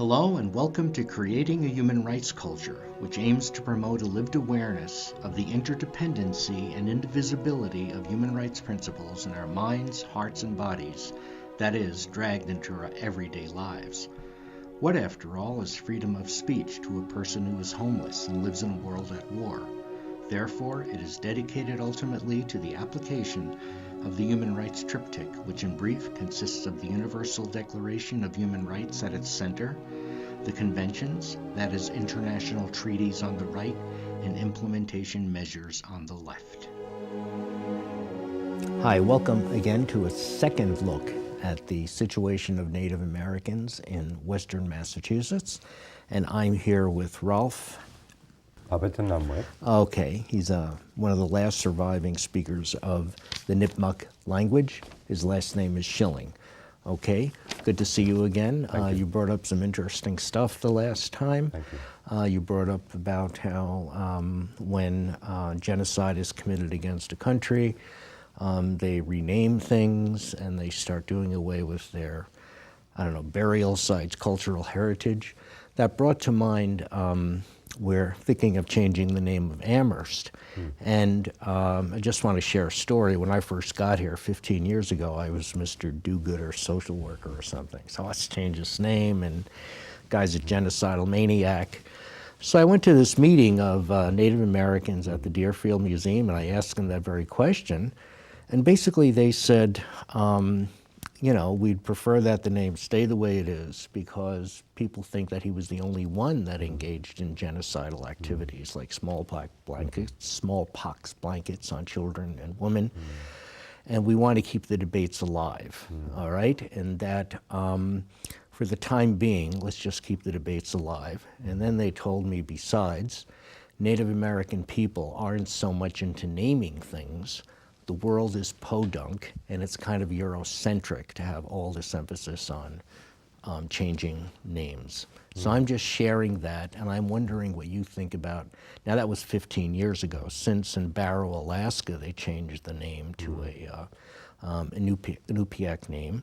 Hello and welcome to Creating a Human Rights Culture, which aims to promote a lived awareness of the interdependency and indivisibility of human rights principles in our minds, hearts, and bodies, that is, dragged into our everyday lives. What, after all, is freedom of speech to a person who is homeless and lives in a world at war? Therefore, it is dedicated ultimately to the application of the Human Rights Triptych, which in brief consists of the Universal Declaration of Human Rights at its center, the conventions, that is, international treaties on the right, and implementation measures on the left. Hi, welcome again to a second look at the situation of Native Americans in Western Massachusetts. And I'm here with Rolf Pabahtanumwe. Okay, he's one of the last surviving speakers of the Nipmuc language. His last name is Schilling. Okay, good to see you again. You brought up some interesting stuff the last time. Thank you. You brought up about how when genocide is committed against a country, they rename things and they start doing away with their, burial sites, cultural heritage. That brought to mind we're thinking of changing the name of Amherst. And I just want to share a story. When I first got here 15 years ago, I was Mr. Do-Gooder social worker or something. So let's change his name, and guy's a genocidal maniac. So I went to this meeting of Native Americans at the Deerfield Museum, and I asked them that very question. And basically they said, we'd prefer that the name stay the way it is because people think that he was the only one that engaged in genocidal activities like smallpox blankets on children and women. And we want to keep the debates alive, all right? And that for the time being, let's just keep the debates alive. And then they told me, besides, Native American people aren't so much into naming things. The world is podunk, and it's kind of Eurocentric to have all this emphasis on changing names. So I'm just sharing that, and I'm wondering what you think about, now that was 15 years ago. Since in Barrow, Alaska, they changed the name to a Nipmuc name,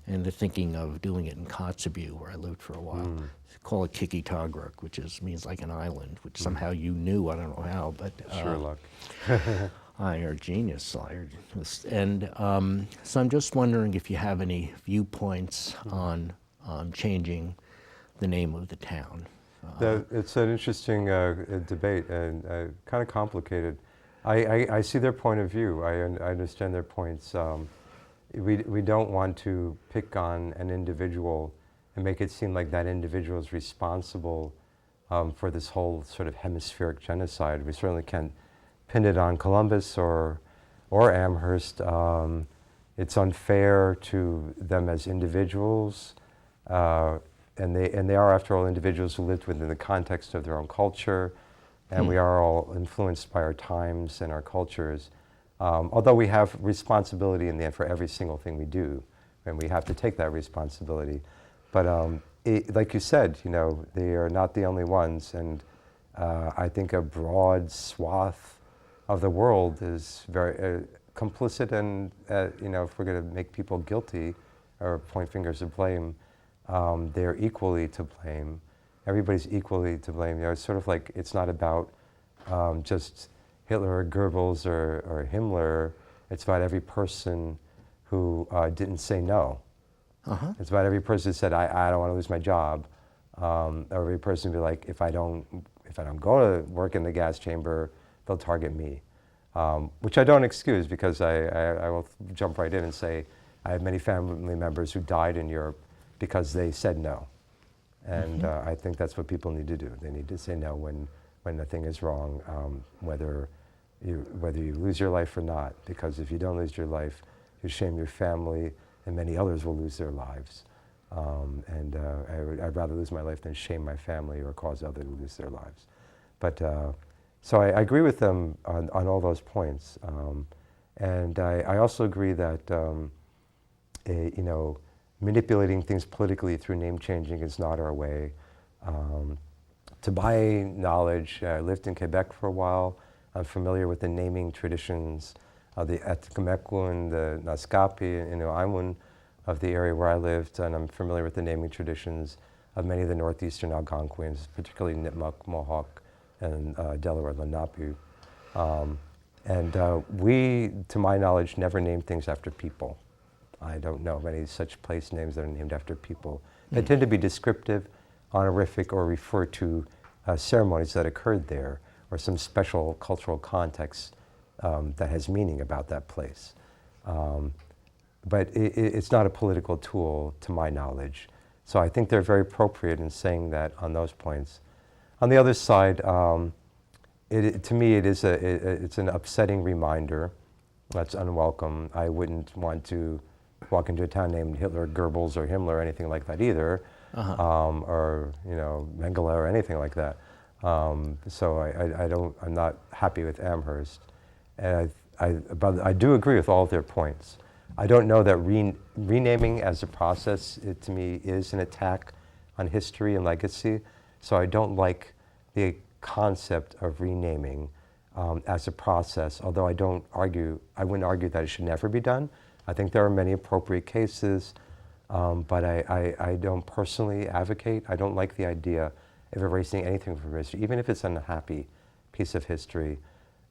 and they're thinking of doing it in Kotzebue, where I lived for a while. They call it Kikitagruk, which means like an island, which somehow you knew, I don't know how, but... Sherlock. You're a genius. And so I'm just wondering if you have any viewpoints on changing the name of the town. It's an interesting debate and kind of complicated. I see their point of view. I understand their points. We don't want to pick on an individual and make it seem like that individual is responsible for this whole sort of hemispheric genocide. We certainly can't pin it on Columbus or Amherst. It's unfair to them as individuals, and they are, after all, individuals who lived within the context of their own culture, and we are all influenced by our times and our cultures. Although we have responsibility in the end for every single thing we do, and we have to take that responsibility. But like you said, they are not the only ones, and I think a broad swath of the world is very complicit, and if we're going to make people guilty or point fingers of blame, they're equally to blame. Everybody's equally to blame. It's sort of like it's not about just Hitler or Goebbels or Himmler. It's about every person who didn't say no. It's about every person who said, I don't want to lose my job. Or every person who be like, if I don't go to work in the gas chamber, they'll target me, which I don't excuse, because I will jump right in and say I have many family members who died in Europe because they said no. And I think that's what people need to do. They need to say no when the thing is wrong, whether you lose your life or not, because if you don't lose your life, you shame your family, and many others will lose their lives. I'd rather lose my life than shame my family or cause others to lose their lives. But so I agree with them on all those points, and I also agree that manipulating things politically through name changing is not our way. To my knowledge, I lived in Quebec for a while. I'm familiar with the naming traditions of the Atikamekwun, the Naskapi, Inuaimun of the area where I lived, and I'm familiar with the naming traditions of many of the northeastern Algonquins, particularly Nipmuc, Mohawk, and Delaware Lenape. We, to my knowledge, never named things after people. I don't know of any such place names that are named after people. They tend to be descriptive, honorific, or refer to ceremonies that occurred there, or some special cultural context that has meaning about that place. But it's not a political tool, to my knowledge. So I think they're very appropriate in saying that on those points. On the other side, to me, it's an upsetting reminder that's unwelcome. I wouldn't want to walk into a town named Hitler, Goebbels, or Himmler, or anything like that either, or Mengele, or anything like that. So I'm not happy with Amherst, and I do agree with all of their points. I don't know that renaming as a process, to me, is an attack on history and legacy. So I don't like the concept of renaming as a process, although I wouldn't argue that it should never be done. I think there are many appropriate cases, but I don't personally advocate. I don't like the idea of erasing anything from history, even if it's an unhappy piece of history.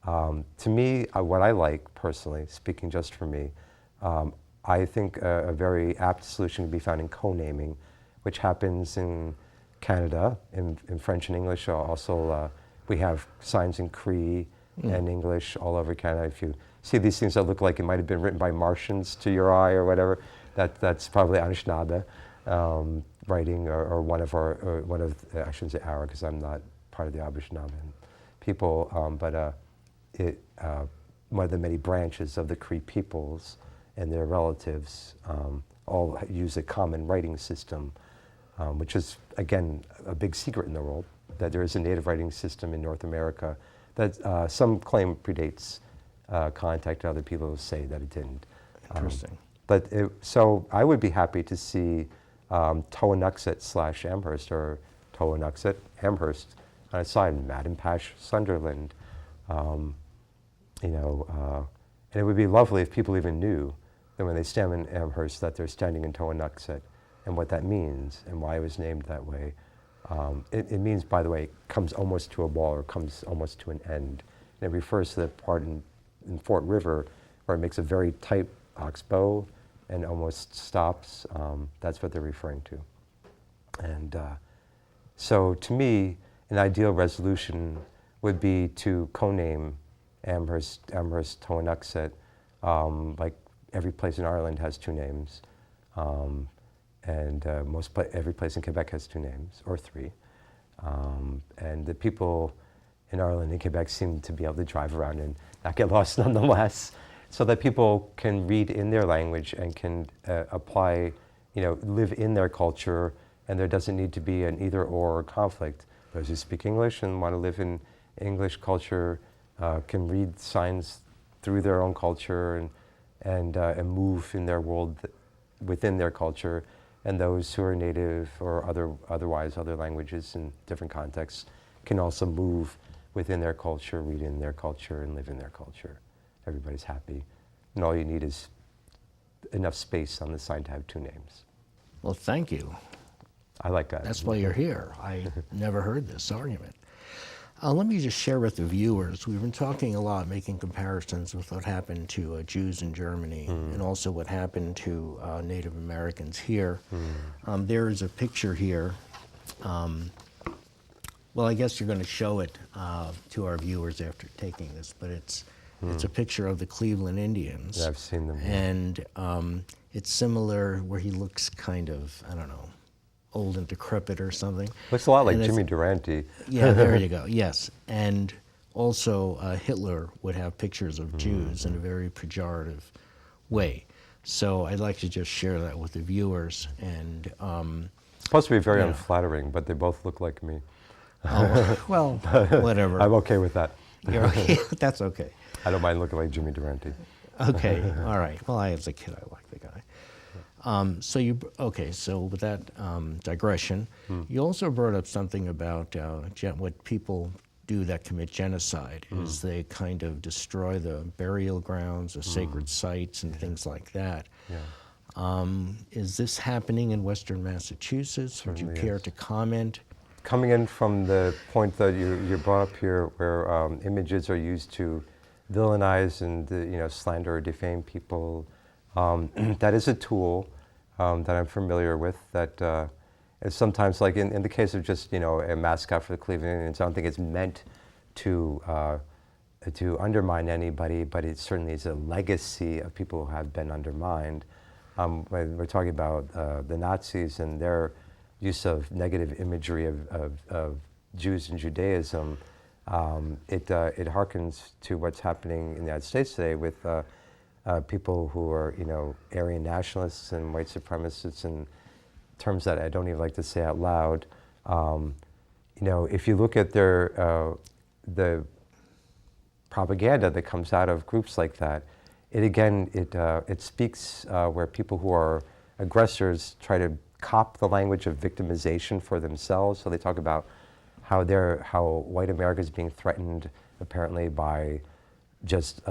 To me, what I like personally, speaking just for me, I think a very apt solution can be found in co-naming, which happens in Canada, in French and English. Also, we have signs in Cree and English all over Canada. If you see these things that look like it might have been written by Martians to your eye or whatever, that's probably Anishinaabe writing, or one of I shouldn't say our, because I'm not part of the Anishinaabe people, but one of the many branches of the Cree peoples and their relatives all use a common writing system, which is, again, a big secret in the world, that there is a native writing system in North America that some claim predates contact, other people say that it didn't. Interesting. So I would be happy to see Towanuxet / Amherst, or Towanuxet, Amherst, on a sign, Maddinpash, Sunderland, and it would be lovely if people even knew that when they stand in Amherst that they're standing in Towanuxet, and what that means and why it was named that way. It means, by the way, comes almost to a wall, or comes almost to an end. And it refers to the part in Fort River where it makes a very tight oxbow and almost stops. That's what they're referring to. And so to me, an ideal resolution would be to co-name Amherst Towanuxet, like every place in Ireland has two names, and every place in Quebec has two names, or three. And the people in Ireland and Quebec seem to be able to drive around and not get lost nonetheless, so that people can read in their language and can apply, live in their culture, and there doesn't need to be an either-or conflict. Those who speak English and want to live in English culture can read signs through their own culture and move in their world within their culture. And those who are native or otherwise other languages in different contexts can also move within their culture, read in their culture, and live in their culture. Everybody's happy. And all you need is enough space on the sign to have two names. Well, thank you. I like that. That's why you're here. I never heard this argument. Let me just share with the viewers, we've been talking a lot, making comparisons with what happened to Jews in Germany and also what happened to Native Americans here. There is a picture here. Well, I guess you're going to show it to our viewers after taking this, but it's a picture of the Cleveland Indians. Yeah, I've seen them. And it's similar where he looks kind of, I don't know, old and decrepit or something. Looks a lot like Jimmy Durante. Yeah, there you go, yes. And also Hitler would have pictures of Jews in a very pejorative way. So I'd like to just share that with the viewers. And it's supposed to be very unflattering, but they both look like me. Oh, well, whatever. I'm okay with that. You're okay. That's okay. I don't mind looking like Jimmy Durante. Okay, all right. Well, as a kid, I liked the guy. So with that digression, you also brought up something about what people do that commit genocide, is they kind of destroy the burial grounds, the sacred sites, and things like that. Yeah. Is this happening in Western Massachusetts? Would you Certainly care is. to comment? Coming in from the point that you brought up here, where images are used to villainize and slander or defame people, that is a tool that I'm familiar with. That is sometimes, like in the case of just a mascot for the Cleveland Indians, I don't think it's meant to undermine anybody, but it certainly is a legacy of people who have been undermined. When we're talking about the Nazis and their use of negative imagery of Jews and Judaism, it harkens to what's happening in the United States today with people who are Aryan nationalists and white supremacists, in terms that I don't even like to say out loud. If you look at the propaganda that comes out of groups like that, it speaks where people who are aggressors try to cop the language of victimization for themselves. So they talk about how white America is being threatened apparently by just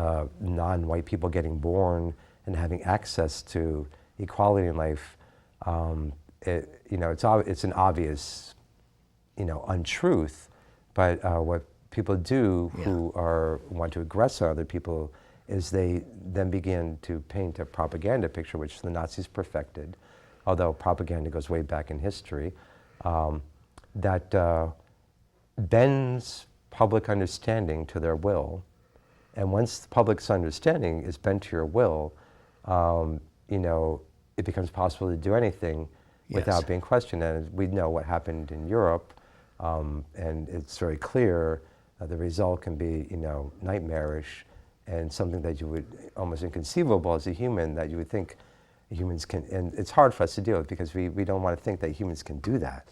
non-white people getting born and having access to equality in life. It's an obvious untruth, but what people do who want to aggress on other people is they then begin to paint a propaganda picture, which the Nazis perfected, although propaganda goes way back in history, that bends public understanding to their will. And once the public's understanding is bent to your will, it becomes possible to do anything without being questioned. And we know what happened in Europe, and it's very clear the result can be, nightmarish, and something that you would almost inconceivable as a human, that you would think humans can, and it's hard for us to deal with because we don't want to think that humans can do that,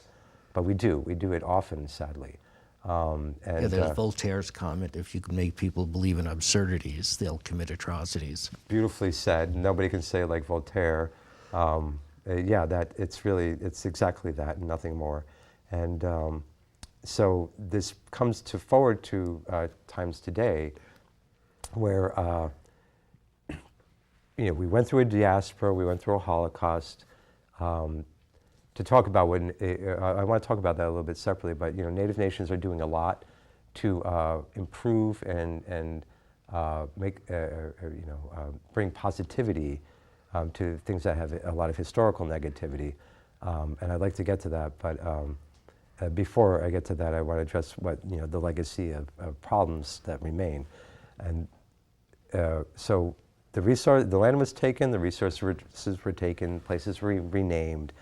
but we do it often, sadly. There's Voltaire's comment, if you can make people believe in absurdities, they'll commit atrocities. Beautifully said. Nobody can say it like Voltaire. It's exactly that and nothing more. And so this comes forward to times today where we went through a diaspora, we went through a Holocaust. To talk about I want to talk about that a little bit separately, but Native nations are doing a lot to improve and bring positivity to things that have a lot of historical negativity, and I'd like to get to that. But before I get to that, I want to address what the legacy of problems that remain. And so the land was taken, the resources were taken, places were renamed.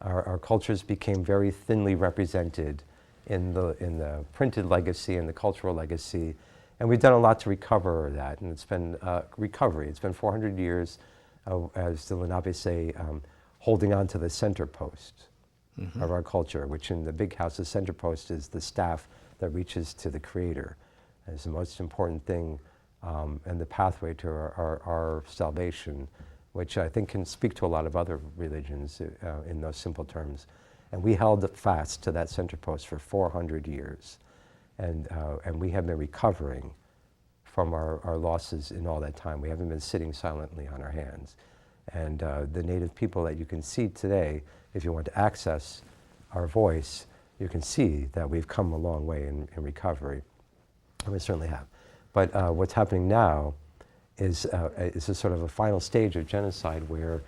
Our cultures became very thinly represented in the printed legacy and the cultural legacy, and we've done a lot to recover that. And it's been recovery. It's been 400 years, as the Lenape say, holding on to the center post of our culture, which in the big house, the center post is the staff that reaches to the Creator. It's the most important thing, and the pathway to our salvation, which I think can speak to a lot of other religions in those simple terms. And we held fast to that center post for 400 years. And we have been recovering from our losses in all that time. We haven't been sitting silently on our hands. And the Native people that you can see today, if you want to access our voice, you can see that we've come a long way in recovery. And we certainly have. But what's happening now is a sort of a final stage of genocide where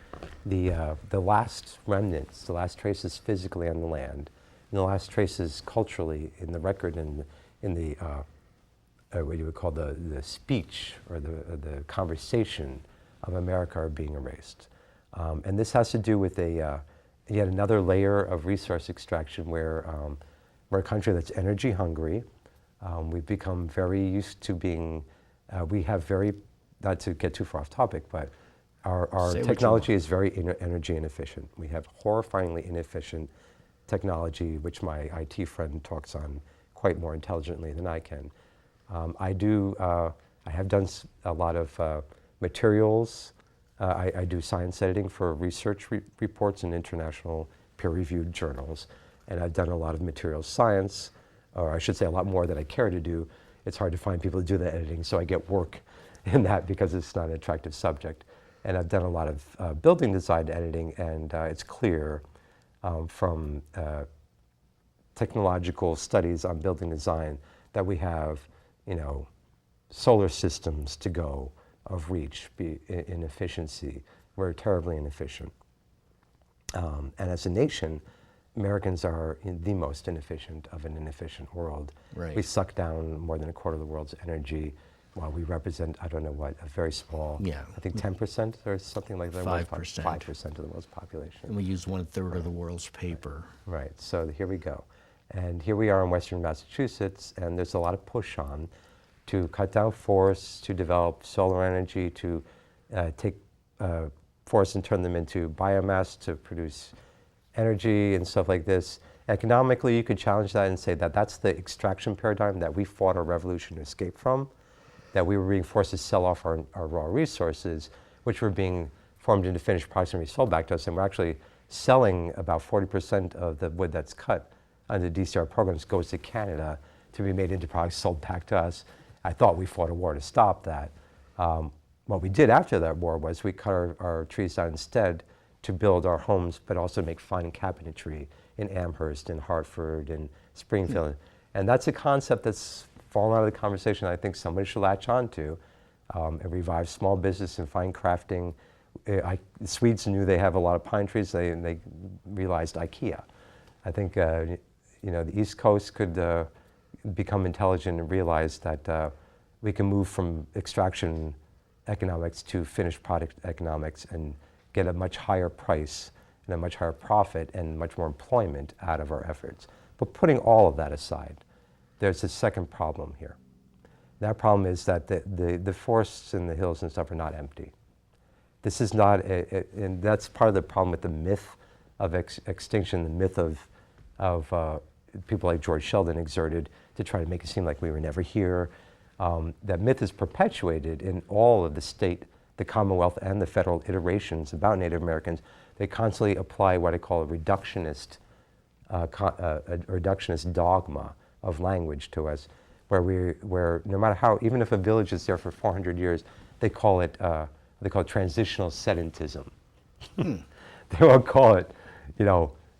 the last remnants, the last traces physically on the land, and the last traces culturally in the record and in the what you would call the speech or the conversation of America are being erased. And this has to do with yet another layer of resource extraction where we're a country that's energy hungry. We've become very used to being, we have very, not to get too far off topic, but our technology is very energy inefficient. We have horrifyingly inefficient technology, which my IT friend talks on quite more intelligently than I can. I have done a lot of materials. I do science editing for research reports in international peer-reviewed journals, and I've done a lot of materials science, or I should say a lot more than I care to do. It's hard to find people to do the editing, so I get work in that because it's not an attractive subject. and I've done a lot of building design editing, and it's clear from technological studies on building design that we have, solar systems to go of reach in efficiency. We're terribly inefficient. And as a nation, Americans are the most inefficient of an inefficient world. Right. We suck down more than a quarter of the world's energy, while we represent, I don't know what, a very small, I think 10% or something like that. 5%. 5% of the world's population. And we use 1/3 of the world's paper. Right, so here we go. And here we are in Western Massachusetts, and there's a lot of push on to cut down forests, to develop solar energy, to take forests and turn them into biomass to produce energy and stuff like this. Economically, you could challenge that and say that that's the extraction paradigm that we fought our revolution to escape from, that we were being forced to sell off our raw resources, which were being formed into finished products and resold back to us, and we're actually selling about 40% of the wood that's cut under DCR programs goes to Canada to be made into products sold back to us. I thought we fought a war to stop that. What we did after that war was we cut our trees down instead to build our homes, but also make fine cabinetry in Amherst, in Hartford, in Springfield. And that's a concept that's fallen out of the conversation I think somebody should latch on to and revive small business and fine crafting. The Swedes knew they have a lot of pine trees. They realized IKEA. I think the East Coast could become intelligent and realize that we can move from extraction economics to finished product economics and get a much higher price and a much higher profit and much more employment out of our efforts. But putting all of that aside, there's a second problem here. That problem is that the forests and the hills and stuff are not empty. This is not, and that's part of the problem with the myth of extinction, the myth of people like George Sheldon exerted to try to make it seem like we were never here. That myth is perpetuated in all of the state, the Commonwealth, and the federal iterations about Native Americans. They constantly apply what I call a reductionist dogma of language to us, where no matter how, even if a village is there for 400 years, they call it transitional sedentism. They won't call it,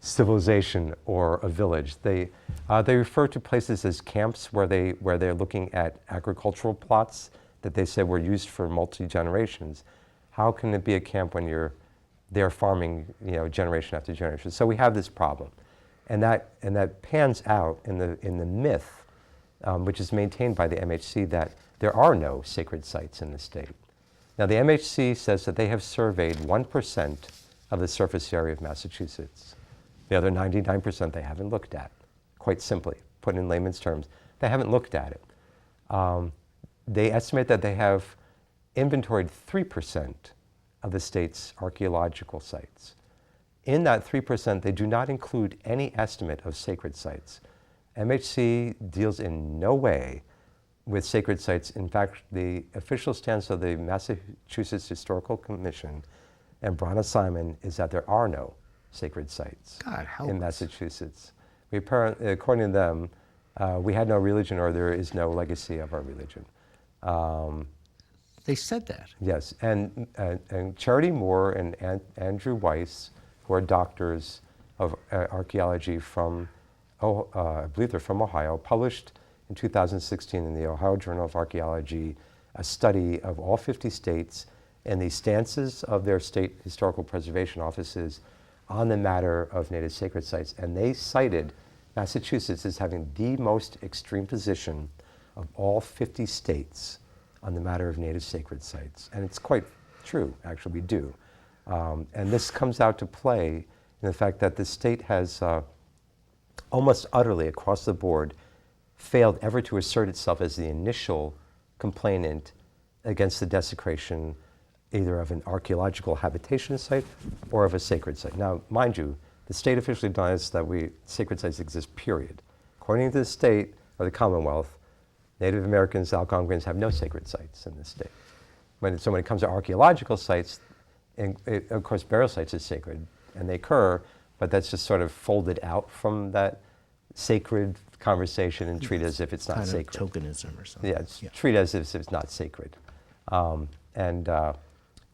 civilization or a village. They refer to places as camps where they're looking at agricultural plots that they say were used for multi-generations. How can it be a camp when they're farming, generation after generation? So we have this problem, and that pans out in the myth, which is maintained by the MHC, that there are no sacred sites in the state. Now the MHC says that they have surveyed 1% of the surface area of Massachusetts. The other 99% they haven't looked at. Quite simply, put in layman's terms, they haven't looked at it. They estimate that they have inventoried 3% of the state's archaeological sites. In that 3%, they do not include any estimate of sacred sites. MHC deals in no way with sacred sites. In fact, the official stance of the Massachusetts Historical Commission and Bronna Simon is that there are no sacred sites in Massachusetts. According to them, we had no religion, or there is no legacy of our religion. They said that. Yes, and Charity Moore and Andrew Weiss, who are doctors of archaeology from, I believe they're from Ohio, published in 2016 in the Ohio Journal of Archaeology a study of all 50 states and the stances of their state historical preservation offices on the matter of Native sacred sites. And they cited Massachusetts as having the most extreme position of all 50 states on the matter of Native sacred sites. And it's quite true, actually, we do. And this comes out to play in the fact that the state has almost utterly, across the board, failed ever to assert itself as the initial complainant against the desecration either of an archaeological habitation site or of a sacred site. Now, mind you, the state officially denies that sacred sites exist, period. According to the state or the Commonwealth, Native Americans, Algonquins have no sacred sites in the state. So when it comes to archaeological sites, of course, burial sites are sacred, and they occur, but that's just sort of folded out from that sacred conversation and treated as if it's not sacred. Kind of tokenism or something. Yeah, it's treated as if it's not sacred.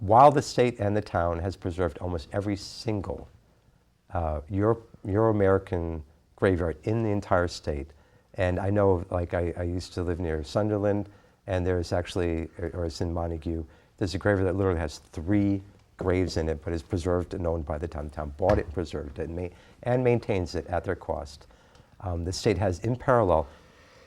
while the state and the town has preserved almost every single Euro-American graveyard in the entire state. And I know, like, I used to live near Sunderland, and there's actually, or it's in Montague, there's a graveyard that literally has 3 graves in it, but is preserved and owned by the town. The town bought it, preserved it, and maintains it at their cost. The state has, in parallel,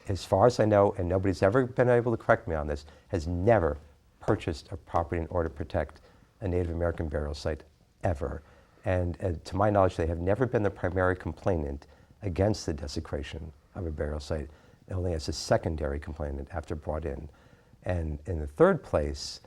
as far as I know, and nobody's ever been able to correct me on this, has never purchased a property in order to protect a Native American burial site, ever. And to my knowledge, they have never been the primary complainant against the desecration of a burial site, only as a secondary complainant after brought in. And in the third place,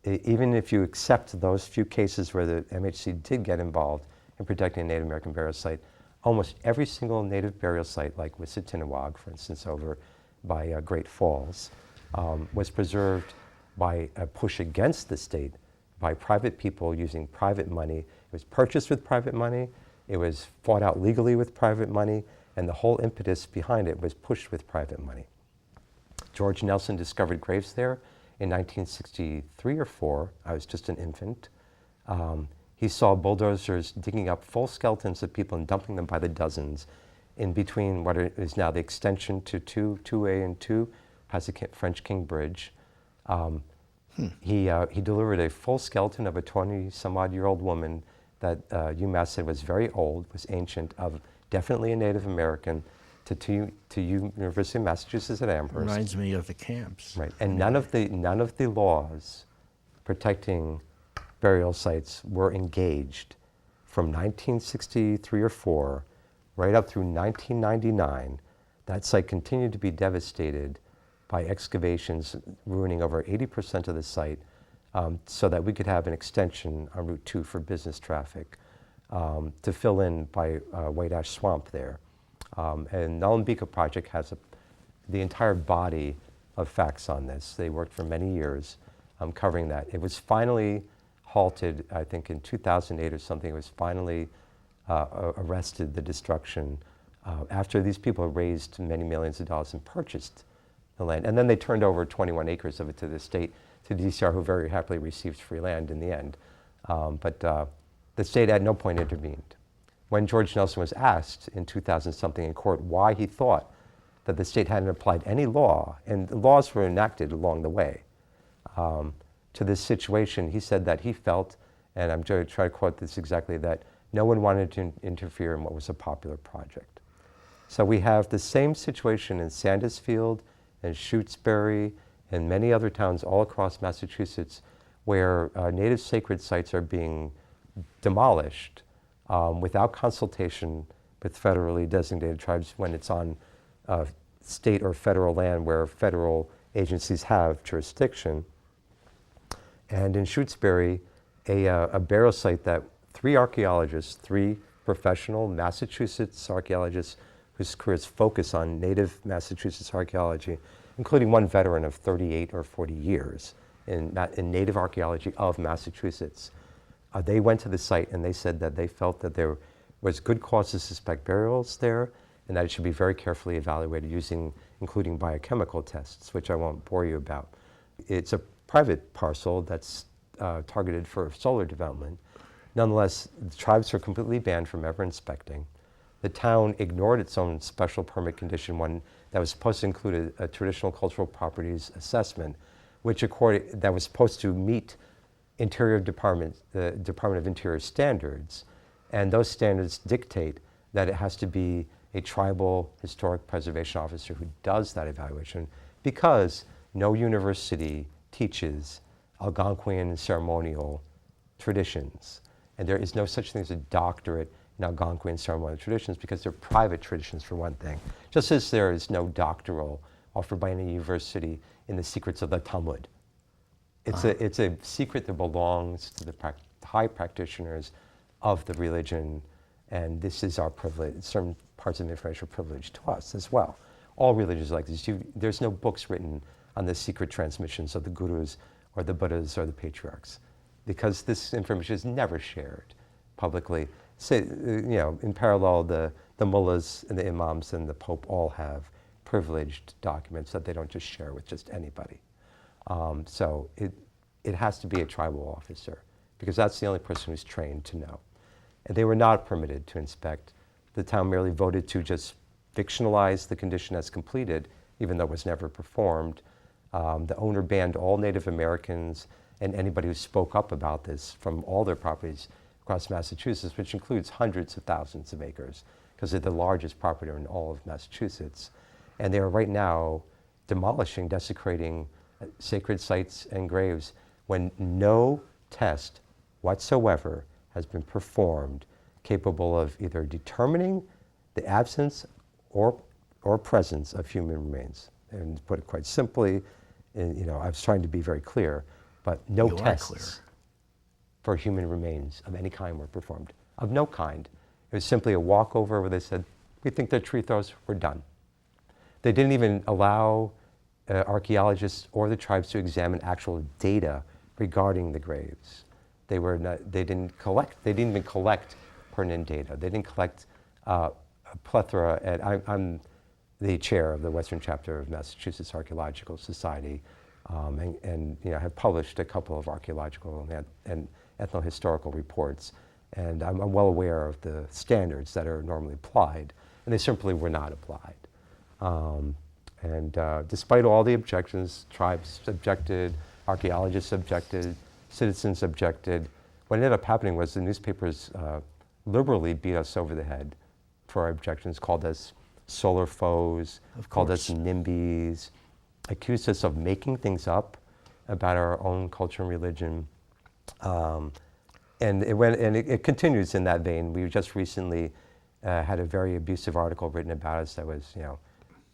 even if you accept those few cases where the MHC did get involved in protecting a Native American burial site, almost every single Native burial site, like Wissahickon, for instance, over by Great Falls, was preserved by a push against the state by private people using private money. It was purchased with private money, it was fought out legally with private money, and the whole impetus behind it was pushed with private money. George Nelson discovered graves there in 1963 or 4. I was just an infant. He saw bulldozers digging up full skeletons of people and dumping them by the dozens in between what is now the extension to 2A and 2, past the French King Bridge. He delivered a full skeleton of a 20-some-odd-year-old woman that UMass said was very old, was ancient, of definitely a Native American, to University of Massachusetts at Amherst. Reminds me of the camps. Right, and none of the laws protecting burial sites were engaged from 1963 or 4 right up through 1999. That site continued to be devastated by excavations, ruining over 80% of the site, so that we could have an extension on Route 2 for business traffic to fill in by White Ash Swamp there. And Nullambika Project has the entire body of facts on this. They worked for many years covering that. It was finally halted, I think in 2008 or something. It was finally arrested, the destruction, after these people raised many millions of dollars and purchased the land. And then they turned over 21 acres of it to the state, to DCR, who very happily received free land in the end. But the state at no point intervened. When George Nelson was asked in 2000-something in court why he thought that the state hadn't applied any law, and the laws were enacted along the way, to this situation, he said that he felt, and I'm going to try to quote this exactly, that no one wanted to interfere in what was a popular project. So we have the same situation in Sandusfield and Shutesbury and many other towns all across Massachusetts where native sacred sites are being demolished without consultation with federally designated tribes when it's on state or federal land where federal agencies have jurisdiction. And in Shutesbury, a burial site that 3 archaeologists, 3 professional Massachusetts archaeologists whose careers focus on native Massachusetts archaeology, including one veteran of 38 or 40 years in native archaeology of Massachusetts. They went to the site and they said that they felt that there was good cause to suspect burials there and that it should be very carefully evaluated including biochemical tests, which I won't bore you about. It's a private parcel that's targeted for solar development. Nonetheless, the tribes are completely banned from ever inspecting. The town ignored its own special permit condition, one that was supposed to include a traditional cultural properties assessment, that was supposed to meet the Department of Interior standards. And those standards dictate that it has to be a tribal historic preservation officer who does that evaluation, because no university teaches Algonquian ceremonial traditions. And there is no such thing as a doctorate in Algonquian ceremonial traditions because they're private traditions, for one thing. Just as there is no doctoral offered by any university in the secrets of the Talmud. It's a secret that belongs to the high practitioners of the religion, and this is our privilege. Certain parts of the information are privileged to us as well. All religions are like this. There's no books written on the secret transmissions of the gurus or the Buddhas or the patriarchs, because this information is never shared publicly. In parallel, the mullahs and the imams and the Pope all have privileged documents that they don't just share with just anybody. So it has to be a tribal officer, because that's the only person who's trained to know. And they were not permitted to inspect. The town merely voted to just fictionalize the condition as completed, even though it was never performed. The owner banned all Native Americans and anybody who spoke up about this from all their properties across Massachusetts, which includes hundreds of thousands of acres, because they're the largest property owner in all of Massachusetts. And they are right now demolishing, desecrating sacred sites and graves when no test whatsoever has been performed capable of either determining the absence or presence of human remains. And to put it quite simply, I was trying to be very clear, but no tests for human remains of any kind were performed, of no kind. It was simply a walkover where they said, we think they're tree throws, we're done. They didn't even allow archaeologists or the tribes to examine actual data regarding the graves. They didn't even collect pertinent data. They didn't collect a plethora, and I'm the chair of the Western chapter of Massachusetts Archaeological Society, and have published a couple of archaeological and ethnohistorical reports, and I'm well aware of the standards that are normally applied, and they simply were not applied. Despite all the objections, tribes objected, archaeologists objected, citizens objected. What ended up happening was the newspapers liberally beat us over the head for our objections, called us solar foes, called us NIMBYs, accused us of making things up about our own culture and religion. And it continues in that vein. We just recently had a very abusive article written about us that was,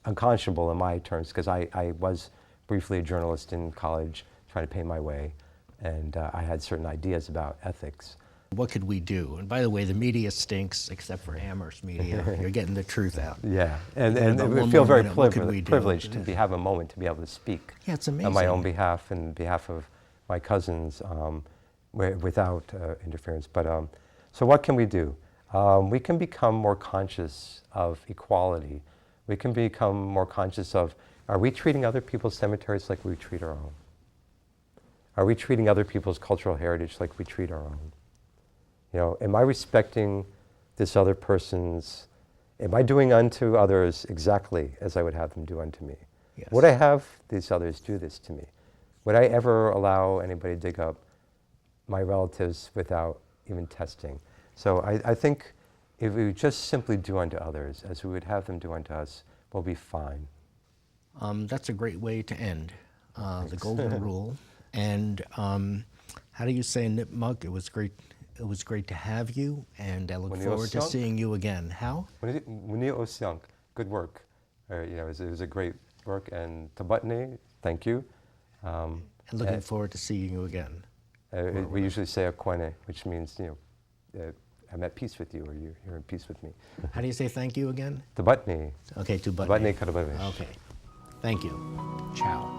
unconscionable in my terms, because I was briefly a journalist in college trying to pay my way, and I had certain ideas about ethics. What could we do? And by the way, the media stinks, except for Amherst media. You're getting the truth out. Yeah, and we feel very privileged to have a moment to be able to speak it's amazing. on my own behalf and behalf of my cousins without interference. But so what can we do? We can become more conscious of equality. We can become more conscious of, are we treating other people's cemeteries like we treat our own? Are we treating other people's cultural heritage like we treat our own? Am I respecting this other person's, am I doing unto others exactly as I would have them do unto me? Yes. Would I have these others do this to me? Would I ever allow anybody to dig up my relatives without even testing? So I think if we just simply do unto others as we would have them do unto us, we'll be fine. That's a great way to end the golden rule. And how do you say in Nipmuc? It was great. It was great to have you, and I look forward to seeing you again. How? Good work. It was a great work, and Tabatne, thank you. And looking forward to seeing you again. We usually say Akwene, which means I'm at peace with you, or you're in peace with me. How do you say thank you again? Tabatne. Okay, Tabatne. Tabatne Karabavish. Okay. Thank you. Ciao.